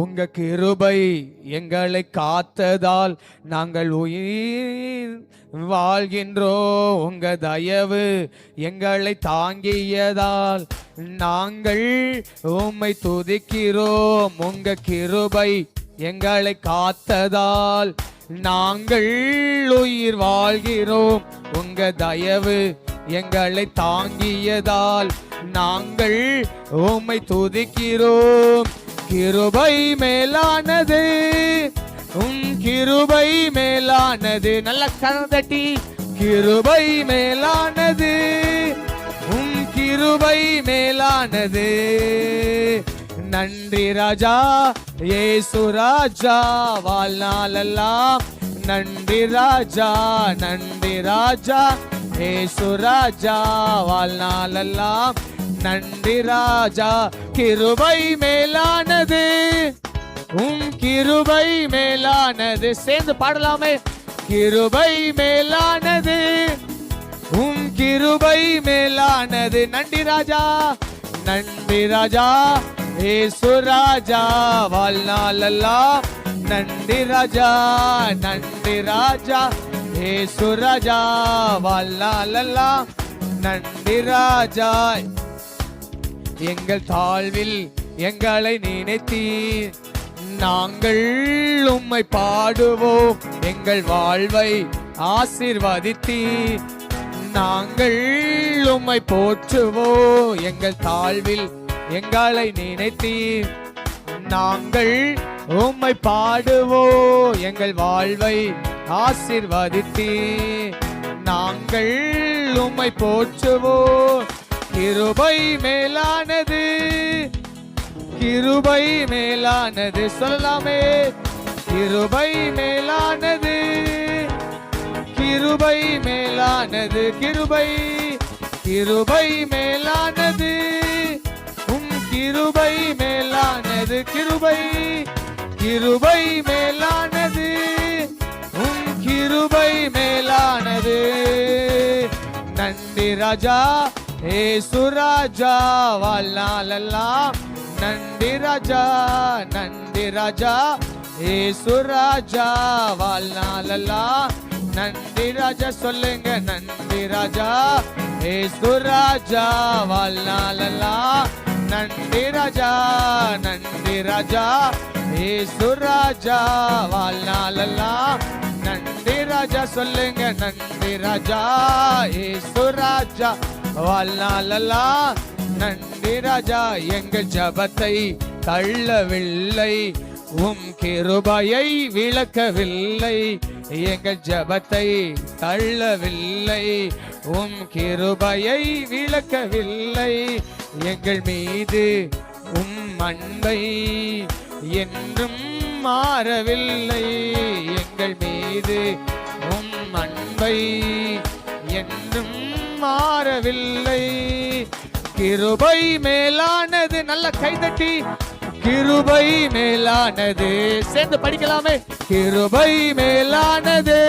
உங்க கிருபை எங்களை காத்ததால் நாங்கள் உயிர் வாழ்கின்றோம். உங்க தயவு எங்களை தாங்கியதால் நாங்கள் உம்மை துதிக்கிறோம். உங்க கிருபை எங்களை காத்ததால் நாங்கள் உயிர் வாழ்கிறோம். உங்க தயவு எங்களை தாங்கியதால் நாங்கள் உம்மை துதிக்கிறோம். கிருபை மேலானது, கிருபை மேலானது. நல்ல கரந்தட்டி. கிருபை மேலானது, கிருபை மேலானது. நன்றி ராஜா இயேசு ராஜா, வாழ்நாளெல்லாம் நன்றி ராஜா, நன்றி ராஜா இயேசு ராஜா, வாழ்நாளெல்லாம் நன்றி ராஜா. கிருபை மேலானது, கிருபை மேலானது. சேர்ந்து பாடலாமே. கிருபை மேலானது, கிருபை மேலானது. நன்றி ராஜா, நன்றி ராஜா இயேசு ராஜா, வாழ்நாளெல்லாம் நன்றி ராஜா, நன்றி ராஜா இயேசு ராஜா, வாழ்நாளெல்லாம் நன்றி ராஜா. எங்கள் தாழ்வில் எங்களை நினைத்தீர், நாங்கள் உம்மை பாடுவோம். எங்கள் வாழ்வை ஆசீர்வதித்தீர், நாங்கள் உம்மை போற்றுவோம். எங்கள் தாழ்வில் எங்களை நினைத்தீர், நாங்கள் உம்மை பாடுவோம். எங்கள் வாழ்வை ஆசீர்வதித்தீர், நாங்கள் உம்மை போற்றுவோம். கிருபை மேலானது, கிருபை மேலானது. சொல்லலாமே. கிருபை மேலானது, கிருபை மேலானது. கிருபை, கிருபை மேலானது, கிருபை மேலானது. கிருபை, கிருபை மேலானது, கிருபை மேலானது. நன்றி ராஜா இயேசு ராஜா, வாழ்நாளெல்லாம் நன்றி ராஜா, நன்றி ராஜா இயேசு ராஜா, வாழ்நாளெல்லாம் நன்றி ராஜா. சொல்லுங்க. நன்றி ராஜா இயேசு ராஜா, வாழ்நாளெல்லாம் நன்றி ராஜா, நன்றி ராஜா இயேசு ராஜா, வாழ்நாளெல்லாம் நன்றி ராஜா. சொல்லுங்க. நன்றி ராஜா இயேசு ராஜா, வாழ்நாளெல்லாம் நன்றி ராஜா. எங்கள் ஜபத்தை தள்ளவில்லை, கிருபையை விளக்கவில்லை. எங்கள் ஜபத்தை தள்ளவில்லை, கிருபையை விளக்கவில்லை. எங்கள் மீது அன்பை என்றும் மாறவில்லை. எங்கள் மீது அன்பை என்றும் மாறவில்லை. கிருபை மேலானது. நல்ல கைதட்டி. கிருபை மேலானது. சேர்ந்து படிக்கலாமே. கிருபை மேலானது,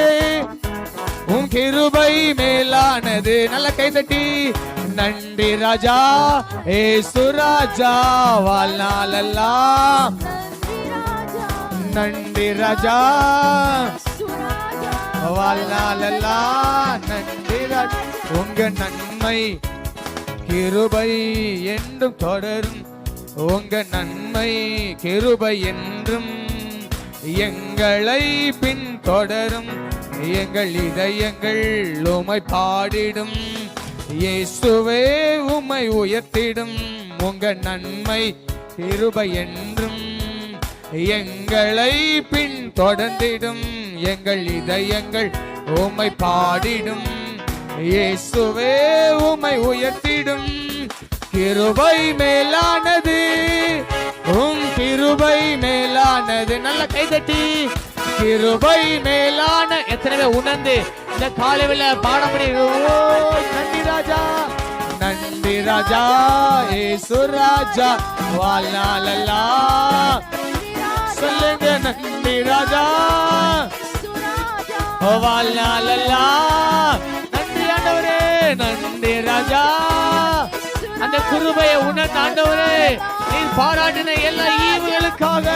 கிருபை மேலானது. நல்ல கைதட்டி. நன்றி ராஜா இயேசு ராஜா, வாழ்நாளெல்லாம் நன்றி ராஜா, வாழ்நாளெல்லாம் நன்றி ராஜா. உங்க நன்மை கிருபை என்றும் தொடரும். உங்க நன்மை கிருபை என்றும் எங்களை பின்தொடரும். எங்கள் இதயங்கள் உம்மை பாடிடும். இயேசுவே உம்மை உயர்த்திடும். உங்க நன்மை கிருபை என்றும் எங்களை பின்தொடர்ந்திடும். எங்கள் இதயங்கள் உம்மை பாடிடும். இயேசுவே உம்மை உயர்த்திடும். கிருபை மேலானது, கிருபை மேலானது. நல்ல கைதட்டி. கிருபை மேலான. எத்தனை பேர் உணர்ந்து இந்த காலையில பாட முடியும்? நன்றி ராஜா, நன்றி ராஜா இயேசு ராஜா, வாழ்நாளெல்லாம் சொல்லுங்க. நன்றி ராஜா, வாழ்நாளெல்லாம் நன்றி ஆண்டவரே, நன்றி ராஜா அந்த கிருபையை உணர்ந்த ஆண்டவரே, நீர் பாராட்டின எல்லா ஈவுகளுக்காக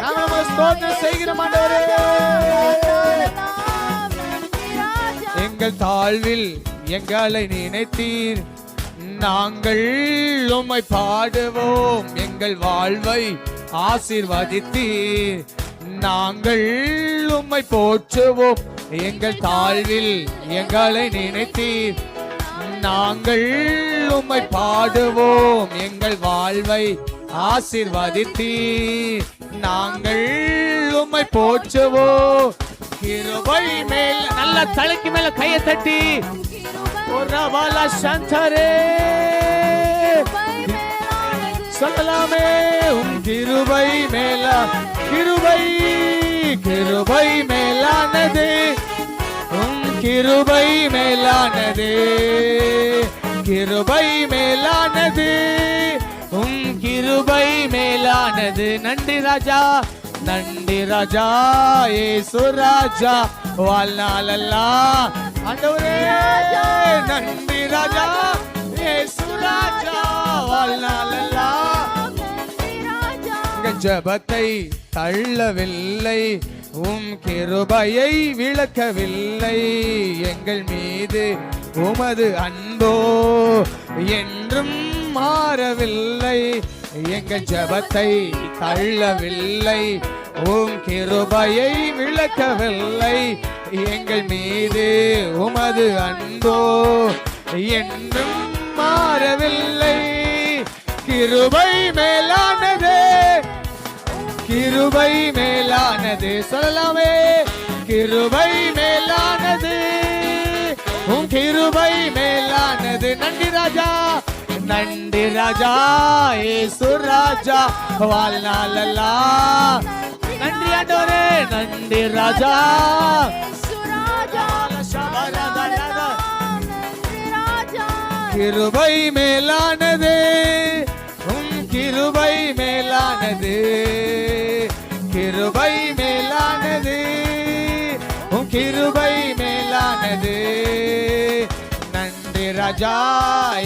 நாங்கள் உமக்கு ஸ்தோத்திரம் செய்கிறோம் ஆண்டவரே. எங்கள் தாழ்வில் எங்களை நினைத்தீர், நாங்கள் உம்மை பாடுவோம். எங்கள் வாழ்வை ஆசீர்வதித்தீர், நாங்கள் உம்மை போற்றுவோம். எங்கள் தாழ்வில் எங்களை நினைத்தீர், நாங்கள் உம்மை பாடுவோம். எங்கள் வாழ்வை ஆசீர்வதித்தீர், நாங்கள் உம்மை போற்றுவோம். கிருபை மேல் நல்ல தலைக்கு மேல கையை தட்டி சொல்லலாமே. உம் கிருபை மேல கிருபை கிருபை மேலானது, உம் கிருபை மேலானது, கிருபை மேலானது, உம் கிருபை மேலானது. நன்றி ராஜா, நன்றி ராஜா, இயேசு ராஜா, வாழ்நாளெல்லாம் ஆண்டவரே. நன்றி ராஜா, இயேசு ராஜா, வாழ்நாளெல்லாம். ஜெபத்தை தள்ளவில்லை, உம் கிருபையை விளக்கவில்லை. எங்கள் மீது உமது அன்போ என்றும் மாறவில்லை. எங்கள் ஜெபத்தை தள்ளவில்லை, உம் கிருபையை விளக்கவில்லை. எங்கள் மீது உமது அன்போ என்றும் மாறவில்லை. கிருபை மேலானது, கிருபை மேலானது, சொல்லலாமே. கிருபை மேலானது, உம் கிருபை மேலானது. நன்றி ராஜா, நன்றி ராஜா, இயேசு ராஜா, வாழ்நாளெல்லாம். நன்றி ஆண்டவரே, நன்றி ராஜா. கிருபை மேலானது, உம் கிருபை மேலானது, கிருபை மேலானது, உம் கிருபை மேலானது. நன்றி ராஜா,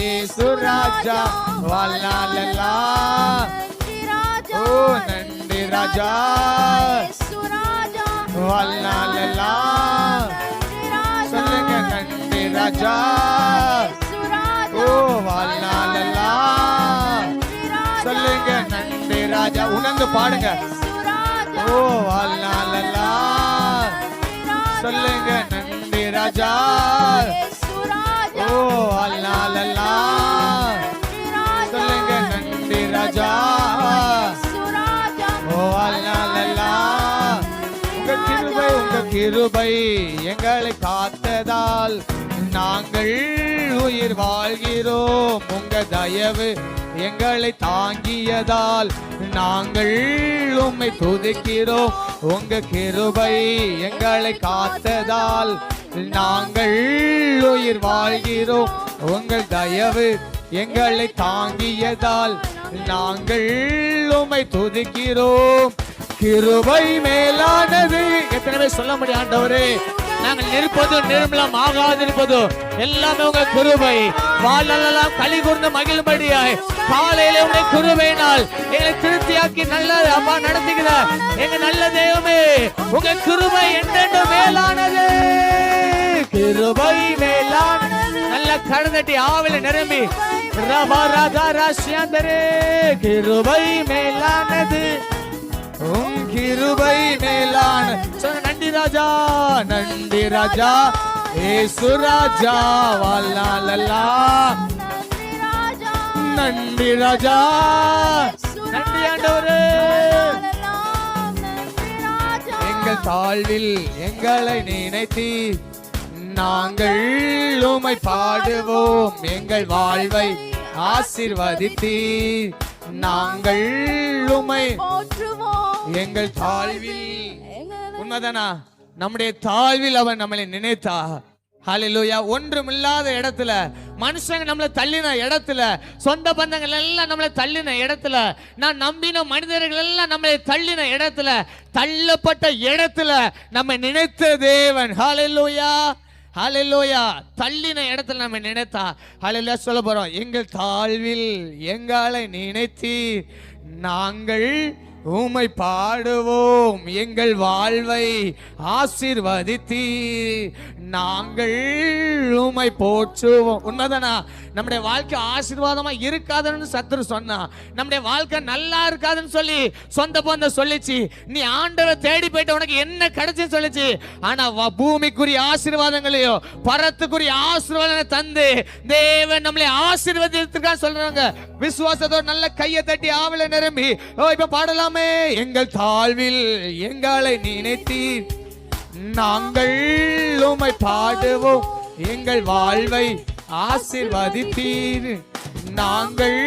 இயேசு ராஜா, வாழ்நாளெல்லாம். ஓ நன்றி ராஜா, வாழ்நாளெல்லாம். சொல்லுங்க நன்றி ராஜா, ஓ வாழ்நாளெல்லாம். சொல்லுங்க நன்றி ராஜா, உணர்ந்து பாடுங்க. ஓ வாழ்நாளெல்லாம். சொல்லுங்க நன்றி ராஜா, ஓ வாழ்நாளெல்லாம். சொல்லுங்க நன்றி ராஜா, ஓ வாழ்நாளெல்லாம். உங்க கிருபை, உங்க கிருபை எங்களை காத்ததால் நாங்கள் உயிர் வாழ்கிறோம். உங்க தயவு எங்களை தாங்கியதால் நாங்கள் உம்மை துதிக்கிறோம். உங்க கிருபை எங்களை காத்ததால் நாங்கள் உயிர் வாழ்கிறோம். உங்கள் தயவு எங்களை தாங்கியதால் நாங்கள் உம்மை துதிக்கிறோம். கிருபை மேலானது. எத்தனை பேர் சொல்ல முடியும் ஆண்டவரே, நாங்கள் இருப்பதும் நிர்மலம் ஆகாதிருப்பதும் எல்லாமே உங்க கிருபை. வாழ்நாளெல்லாம் களி கூர்ந்து மகிழும்படியாய் காலையில உங்க கிருபையினால் எங்களை திருப்தியாக்கி நல்ல அப்பா நடத்துகிற எங்க நல்ல தெய்வமே, உங்க கிருபை என்றென்றும் மேலானது. கிருபை மேலான நல்ல கடந்தட்டி ஆவில நிரம்பி ரபா ராஜா ராசியாந்தரே. கிருபை மேலானது, உம் கிருபை மேலான. நன்றி ராஜா, நன்றி ராஜா, இயேசு ராஜா, வாழ்நாளெல்லாம். நன்றி ராஜா, நன்றி ஆண்டவரே. எங்கள் தாழ்வில் எங்களை நினைத்தி நாங்கள் உம்மை பாடுவோம். எங்கள் வாழ்வை ஆசீர்வதித்தீர், நாங்கள் உம்மை எங்கள் தாழ்வில். உண்மைதானா? நம்முடைய தாழ்வில் அவன் நம்மளை நினைத்தா. ஹல்லேலூயா. ஒன்றுமில்லாத இடத்துல, மனுஷங்க நம்மளை தள்ளின இடத்துல, சொந்த பந்தங்கள் எல்லாம் நம்மளை தள்ளின இடத்துல, நான் நம்பின மனிதர்கள் எல்லாம் நம்மளை தள்ளின இடத்துல, தள்ளப்பட்ட இடத்துல நம்ம நினைத்த தேவன். ஹல்லேலூயா, ஹல்லேலூயா. தள்ளின இடத்துல நம்ம நினைத்தா ஹல்லேலூயா சொல்ல போறோம், எங்கள் தாழ்வில் எங்களை நினைத்தி நாங்கள் உம்மை பாடுவோம், எங்கள் வாழ்வை ஆசீர்வதித்தி நாங்கள் உம்மை போற்றுவோம். உண்மைதானா? நம்முடைய வாழ்க்கை ஆசீர்வாதமா இருக்காதுன்னு சத்துரு சொன்னா, நம்முடைய வாழ்க்கை நல்லா இருக்காதுன்னு சொல்லி சொந்த பந்தம் சொல்லிச்சு, நீ ஆண்டவரை தேடி போயிட்டு உனக்கு என்ன கிடைச்சுன்னு சொல்லிச்சு. ஆனா பூமிக்குரிய ஆசீர்வாதங்களையோ பரத்துக்குரிய ஆசீர்வாதங்களை தந்து தேவன் நம்மளை ஆசீர்வதித்திருக்கான்னு சொல்றாங்க. விசுவாசத்தோட நல்ல கையை தட்டி ஆவல நிரம்பி இப்ப பாடலாமே, எங்கள் தாழ்வில் எங்களை நினைத்தீர் நாங்கள் உம்மை பாடுவோம், எங்கள் வாழ்வை ஆசீர்வதித்தீர் நாங்கள்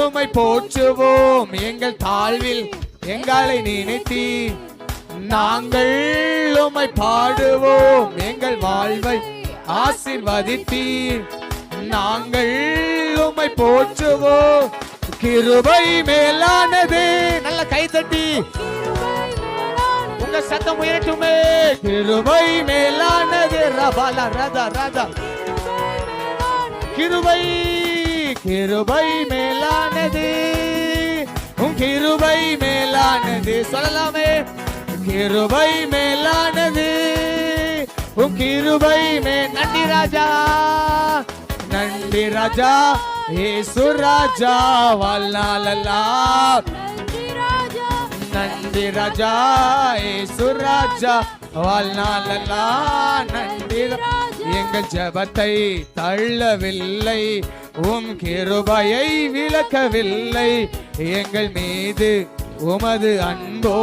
உம்மை போற்றுவோம், எங்கள் தாழ்வில் எங்களை நினைத்தீர் நாங்கள் உம்மை பாடுவோம், எங்கள் வாழ்வை ஆசீர்வதித்தீர் நாங்கள் உம்மை போற்றுவோம். கிருபை மேலானது. நல்ல கைதட்டி உங்க சத்தம் உயரட்டுமே. கிருபை மேலானது. ரபாலா ரதா ரதா. கிருபை கிருபை மேலானது. உன் கிருபை மேலானது. சொல்லலாமே, கிருபை மேலானது. உன் கிருபை நன்றி ராஜா, நன்றி ராஜா, இயேசு ராஜா வாழ்நாளெல்லாம். நன்றி ராஜா, இயேசு ராஜா வாழ்நாளெல்லாம். நன்றி. எங்கள் ஜெபத்தை தள்ளவில்லை, உம் கிருபையை விலக்கவில்லை, எங்கள் மீது உமது அன்போ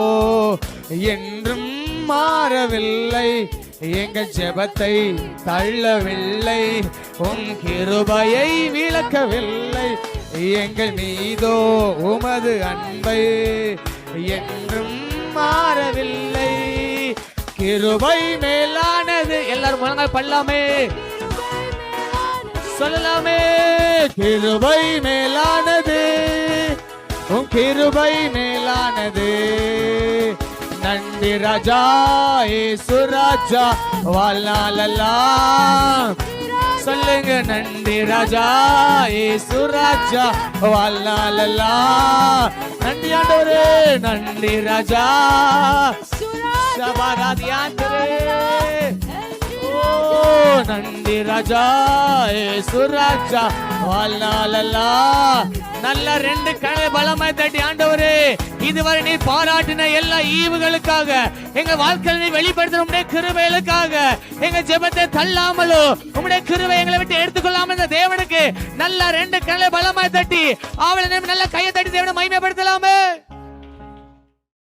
என்றும் மாறவில்லை. எங்கள் ஜெபத்தை தள்ளவில்லை, உம் கிருபையை விலக்கவில்லை, எங்கள் மீதோ உமது அன்பை என்றும் மாறவில்லை. கிருபை மேலானது. எல்லாரும் முழங்கால் பண்ணலாமே, சொல்லலாமே. கிருபை மேலானது, உம் கிருபை மேலானது. நன்றி ராஜா, இயேசு ராஜா வாழ்நாளெல்லாம். சொல்லுங்க, நன்றி ராஜா, இயேசு ராஜா வாழ்நாளெல்லாம். நன்றி ஆண்டவரே, நன்றி ராஜா. நன்றி ராஜா, இயேசு ராஜா வாழ்நாளெல்லாம். நல்ல ரெண்டு கணை பலமாய் தட்டி, ஆண்டவரே இதுவரை நீ பாராட்டின எல்லா ஈவுகளுக்காக, எங்க வாழ்க்கையில் நீ வெளிப்படுத்தின உம்முடைய கிருபைகளுக்காக, எங்க ஜெபத்தை தள்ளாமலோ உம்முடைய கிருபை எங்களை விட்டு எடுத்துக்கொள்ளாம இந்த தேவனுக்கு நல்ல ரெண்டு கணை பலமாய் தட்டி அவளை நல்ல கையை தட்டி தேவனை மகிமைப்படுத்தலாமே.